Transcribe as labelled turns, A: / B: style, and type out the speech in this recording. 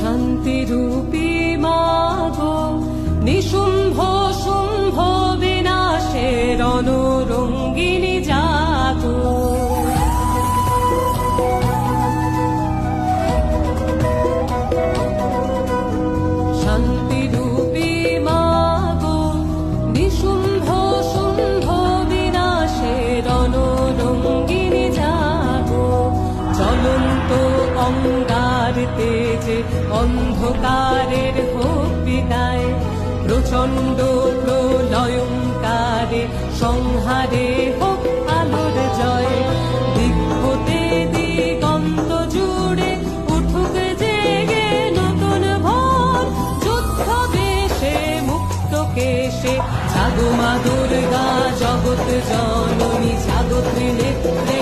A: শান্তিরূপী মাগো নিশুম্ভ শুম্ভ বিনাশের রণরঙ্গিনী জাগো। শান্তিরূপী মাগো নিশুম্ভ শুম্ভ বিনাশের রণরঙ্গিনী জাগো। জ্বলন্ত অঙ্গার তেজে অন্ধকারের হোক বিদায়, প্রচণ্ড প্রলয়ঙ্কারে সংহারে হোক আলোর জয়। দিক হতে দিগন্ত জুড়ে উঠুক জেগে নতুন ভোর, যুদ্ধ বেশে মুক্ত কেশে জাগো মা দুর্গা জগৎ জননী, জাগো ত্রিনেত্রে